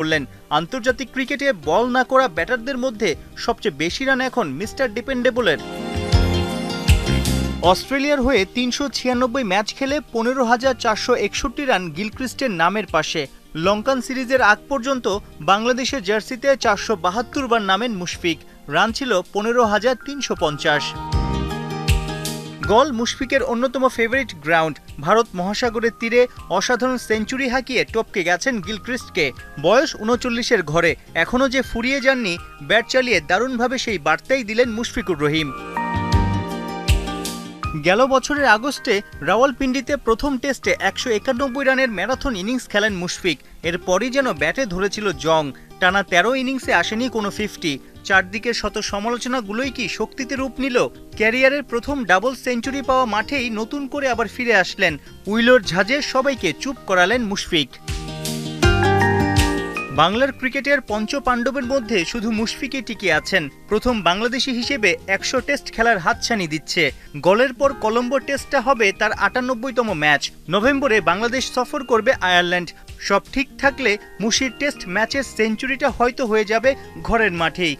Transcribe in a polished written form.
করলেন। আন্তর্জাতিক ক্রিকেটে বল না করা ব্যাটারদের মধ্যে সবচেয়ে বেশি রান এখন মিস্টার ডিপেন্ডেবলের। অস্ট্রেলিয়ার হয়ে ৩৯৬ ম্যাচ খেলে ১৫,৪৬১ রান গিলক্রিস্টের নামের পাশে। লঙ্কান সিরিজের আগ পর্যন্ত বাংলাদেশের জার্সিতে ৪৭২ বার নামেন মুশফিক। রান ছিল ১৫,৩৫০। গল মুশফিকের অন্যতম ফেভারিট গ্রাউন্ড। ভারত মহাসাগরের তীরে অসাধারণ সেঞ্চুরি হাঁকিয়ে টপকে গেছেন গিলক্রিস্টকে। বয়স ৩৯-এর ঘরে এখনও যে ফুরিয়ে যাননি, ব্যাট চালিয়ে দারুণভাবে সেই বার্তাই দিলেন মুশফিকুর রহিম। গেল বছরের আগস্টে রাওয়ালপিন্ডিতে প্রথম টেস্টে ১৯১ রানের ম্যারাথন ইনিংস খেলেন মুশফিক। এরপরই যেন ব্যাটে ধরেছিল জং। টানা ১৩ ইনিংসে আসেনি কোনো 50। চারদিকের শত সমালোচনাগুলোই কি শক্তিতে রূপ নিল? ক্যারিয়ারের প্রথম ডাবল সেঞ্চুরি পাওয়া মাঠেই নতুন করে আবার ফিরে আসলেন। উইলোর ঝাঁজে সবাইকে চুপ করালেন মুশফিক। বাংলার ক্রিকেটের পঞ্চপাণ্ডবের মধ্যে শুধু মুশফিকই টিকে আছেন। প্রথম বাংলাদেশি হিসেবে ১০০ টেস্ট খেলার হাতছানি দিচ্ছে। গলের পর কলম্বো টেস্টটা হবে তার ৯৮তম ম্যাচ। নভেম্বরে বাংলাদেশ সফর করবে আয়ারল্যান্ড। সব ঠিক থাকলে মুশির টেস্ট ম্যাচের সেঞ্চুরিটা হয়তো হয়ে যাবে ঘরের মাঠেই।